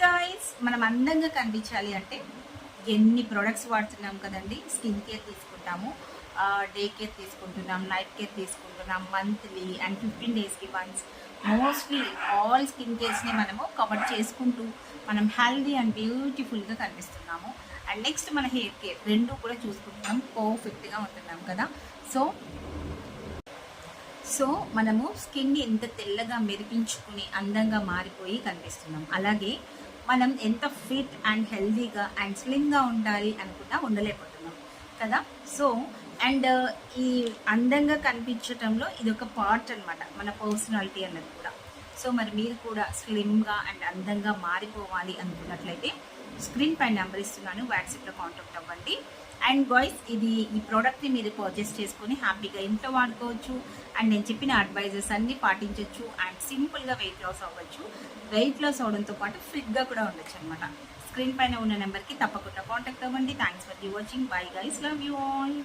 Guys, మనం అందంగా కనిపించాలి అంటే ఎన్ని ప్రొడక్ట్స్ వాడుతున్నాం కదండి. స్కిన్ కేర్ తీసుకుంటాము, డే కేర్ తీసుకుంటున్నాం, నైట్ కేర్ తీసుకుంటున్నాం, మంత్లీ అండ్ 15 డేస్కి వన్స్. మోస్ట్లీ ఆల్ స్కిన్ కేర్స్ని మనము కవర్ చేసుకుంటూ మనం హెల్దీ అండ్ బ్యూటిఫుల్గా కనిపిస్తున్నాము. అండ్ నెక్స్ట్ మన హెయిర్ కేర్ రెండు కూడా చూసుకుంటున్నాం, పర్ఫెక్ట్గా ఉంటున్నాం కదా. సో మనము స్కిన్ని ఎంత తెల్లగా మెరిపించుకుని అందంగా మారిపోయి కనిపిస్తున్నాం. అలాగే మనం ఎంత ఫిట్ అండ్ హెల్దీగా అండ్ స్లిమ్గా ఉండాలి అనుకున్నా ఉండలేకపోతున్నాం కదా. సో అండ్ ఈ అందంగా కనిపించటంలో ఇది ఒక పార్ట్ అనమాట, మన పర్సనాలిటీ అన్నది కూడా. సో మరి మీరు కూడా స్లిమ్గా అండ్ అందంగా మారిపోవాలి అనుకున్నట్లయితే స్క్రీన్ పై నెంబర్ ఇస్తున్నాను, వాట్సాప్లో కాంటాక్ట్ అవ్వండి. అండ్ బాయ్స్, ఈ ప్రోడక్ట్ని మీరు పర్చేస్ చేసుకొని హ్యాపీగా ఇంట్లో వాడుకోవచ్చు. అండ్ నేను చెప్పిన అడ్వైజెస్ అన్నీ పాటించవచ్చు అండ్ సింపుల్గా వెయిట్ లాస్ అవ్వచ్చు. వెయిట్ లాస్ అవడంతో పాటు ఫిట్గా కూడా ఉండొచ్చు అనమాట. స్క్రీన్ పైన ఉన్న నెంబర్కి తప్పకుండా కాంటాక్ట్ అవ్వండి. Thanks for watching. Bye guys, love you all.